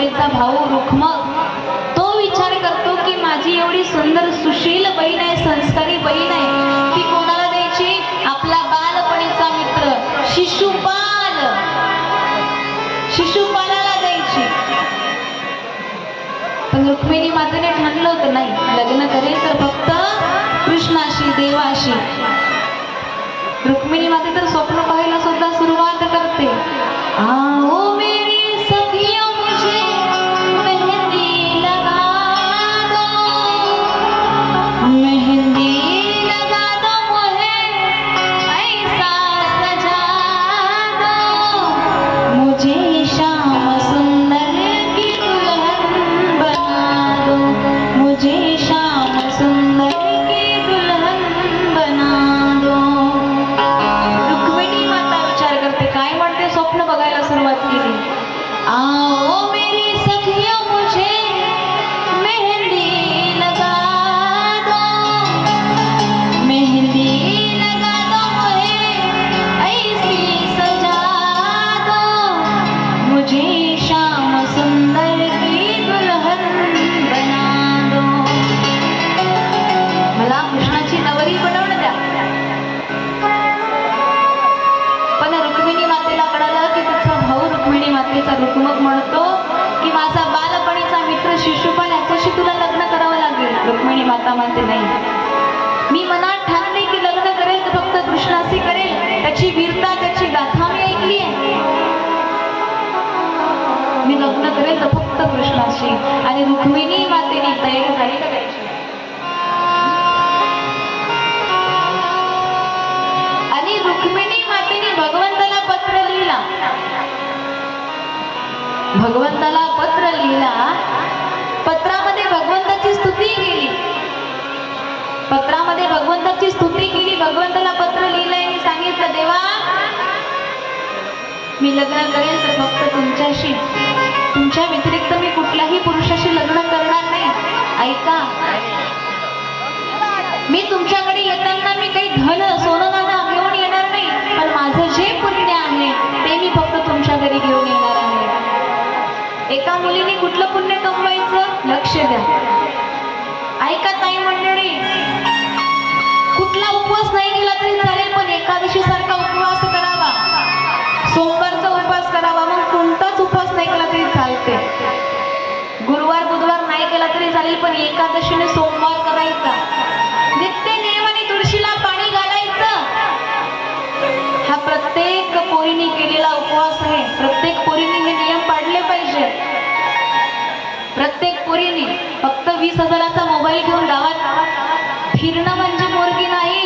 मातेचा भाऊ रुक्मक तो विचार करतो की माझी एवढी सुंदर सुशील बहीण आहे, संस्कारी बहीण आहे, ती कोणाला द्यायची? आपला बालपणीचा मित्र शिशुपाल, शिशुपालाला द्यायची. पण रुक्मिणी मातेने ठरलं होतं नाही, लग्न करेल तर फक्त कृष्णाशी, देवाशी. रुक्मिणी माते तर स्वप्न पाहायला सुद्धा सुरुवात करते. आओ मेरी सखियों मुझे मेहंदी लगा दो, मेहंदी लगा दो मुझे ऐसा सजा दो, मुझे श्याम सुंदर की दुल्हन बना दो, मुझे श्याम सुंदर की दुल्हन बना दो. रुक्मिणी माता विचार करते, काय म्हणते? स्वप्न बघायला सुरुवात केली. आओ मेरी सखियों मुझे मेहंदी लगा दो, मेहंदी लगा दो मुझे ऐसी सजा दो, मुझे श्याम सुंदर की दुल्हन बना दो. मला कृष्णाची नवरी बनवून द्या. पण रुक्मिणी मातेला कळलं की तिचा भाऊ रुक्मिणी मातेचा रुक्मक म्हणतो की माझा बालपणीचा मित्र शिशुपाल याच्याशी तुला लग्न करावं लागेल. रुक्मिणी माता म्हणते नाही, मी मनात ठाणले की लग्न करेल तर फक्त कृष्णाशी करेल. त्याची वीरता, त्याची गाथा मी ऐकली आहे. मी लग्न करेल तर फक्त कृष्णाशी. आणि रुक्मिणी मातेने तयारी झाली का त्याची? आणि रुक्मिणी मातेने भगवंताला पत्र लिहिला. भगवंताला पत्र लिहिला. पत्रामध्ये भगवंताची स्तुती केली. पत्रामध्ये भगवंताची स्तुती केली. भगवंताला पत्र लिहिलंय आणि सांगितलं, देवा मी लग्न करेल तर फक्त तुमच्याशी, तुमच्या व्यतिरिक्त मी कुठल्याही पुरुषाशी लग्न करणार नाही. ऐका, मी तुमच्याकडे येताना मी काही धन सोनं नाणं घेऊन येणार नाही, पण माझं जे पुण्य आहे ते मी फक्त तुमच्या घरी घेऊन येणार आहे. एका मुलीने कुठलं पुण्य कमवायचं? लक्ष द्या. ऐका ताई मंडळी, कुठला उपवास नाही केला तरी चालेल, पण एकादशी सारखा उपवास करावा, सोमवारचा उपवास करावा. मग कोणताच उपवास नाही केला तरी चालते. गुरुवार बुधवार नाही केला तरी चालेल, पण एकादशीने सोमवार करायचा. नित्य नियमाने तुळशीला पाणी घालायचं. हा प्रत्येक पोरीने केलेला उपवास आहे. प्रत्येक पोरीने हे नियम पाळले पाहिजे. प्रत्येक पोरीने फक्त 20,000चा मोबाईल घेऊन गावात फिरणं म्हणजे पोरगी नाही.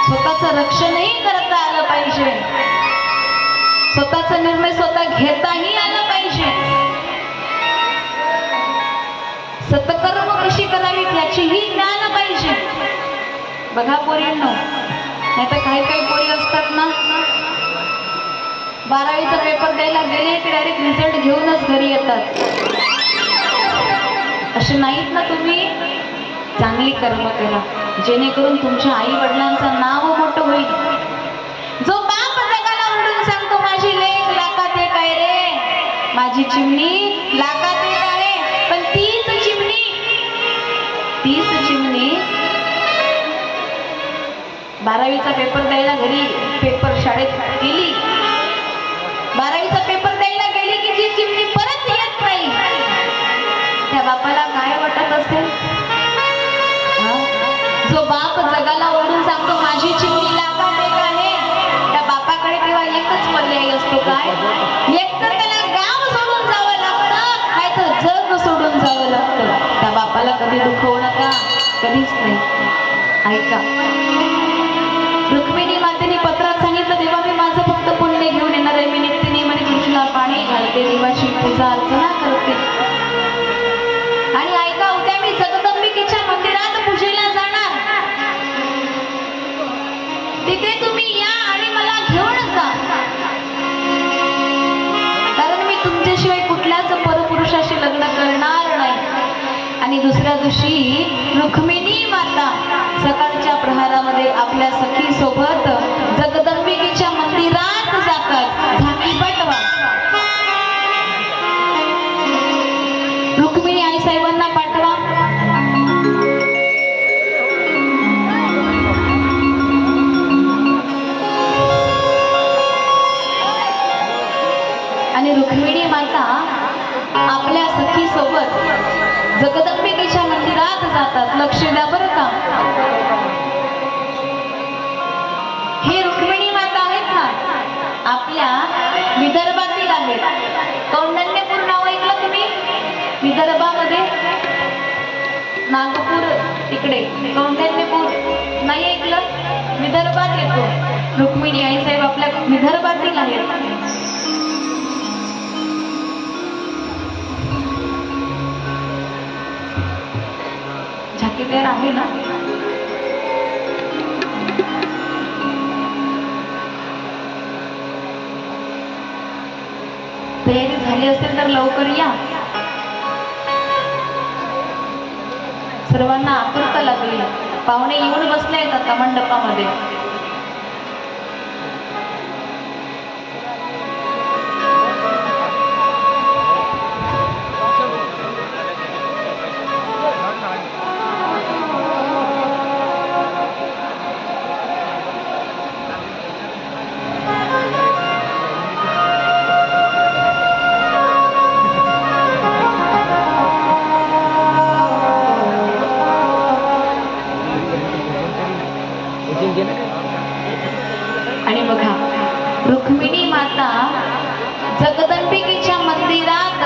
स्वतःचं रक्षणही करता आलं पाहिजे. स्वतःचा निर्णय स्वतः घेताही आला पाहिजे. सत्कर्म कशी करावी याचीही ज्ञान पाहिजे. बघा पोरींनो, नाही तर काही काही पोरी असतात ना, 12वीचा पेपर द्यायला गेले की डायरेक्ट रिझल्ट घेऊनच घरी येतात. असे नाहीत ना तुम्ही. चांगली कर्म करा जेणेकरून तुमच्या आई वडिलांचं नाव मोठं होईल. जो बाप जगाला उडून सांगतो माझी लेक लाखात एक आहे रे, माझी चिमणी लाखात एक आहे, पण तीच चिमणी 12वीचा पेपर द्यायला घरी शाळेत गेली. 12वीचा पेपर द्यायला गेली की जी चिमणी परत येत नाही, त्या बापाला काय वाटत असेल? जो बाप जगाला ओरडून सांगतो माझी चिमणी लाखात एक आहे, त्या बापाकडे तेव्हा एकच पर्याय असतो, काय? एक तर त्याला गाव सोडून जावं लागतं, काय तर जग सोडून जावं लागतं. त्या बापाला कधी दुखवू नका, कधीच नाही. ऐका, रुक्मिणी मातेने पत्रात सांगितलं, देवा मी माझं फक्त पुण्य घेऊन येणार आहे. मी नित्य नियमाने कृष्णाला पाणी घालते, देवाची पूजा अर्चना करते. आणि ऐका, उद्या मी जगदंबिकेच्या मंदिरात पूजेला जाणार. तिथे तुम्ही या आणि मला घेऊन जा, कारण मी तुमच्याशिवाय कुठल्याच परपुरुषाशी लग्न करणार नाही. आणि दुसऱ्या दिवशी रुक्मिणी माता सकाळच्या प्रहारामध्ये आपल्या सखी सोबत जगदंबिकेच्या मंदिरात जातात. झाकी पाठवा. इकडे कौंडिण्यपूर नाही ऐकलं? विदर्भात येतो. रुक्मिणी आईसाहेब आपल्या विदर्भातील आहेत. झाकीदार आहे ना? तयारी झाली असेल तर लवकर या. सर्वांना आतुरता लागली. पाहुणे येऊन बसले आहेत आता मंडपामध्ये. आणि बघा, रुक्मिणी माता जगदंबिकेच्या मंदिरात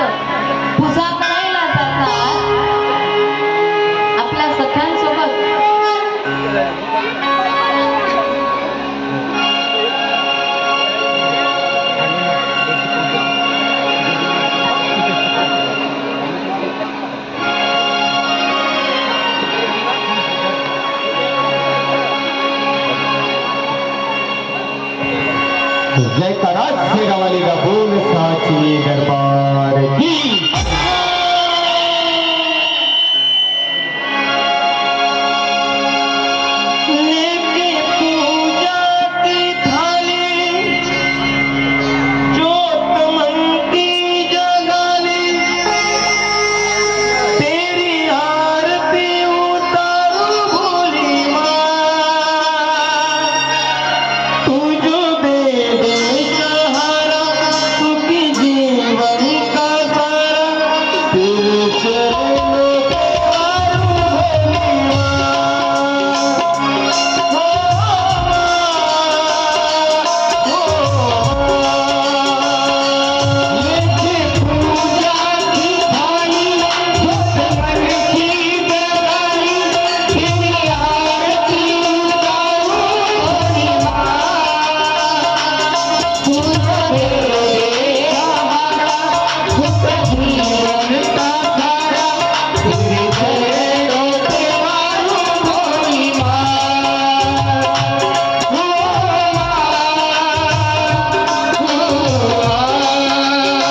पूजा करायला जातात आपल्या सख्यांसोबत. जय करा शेरावाली का बोल साची दरबार की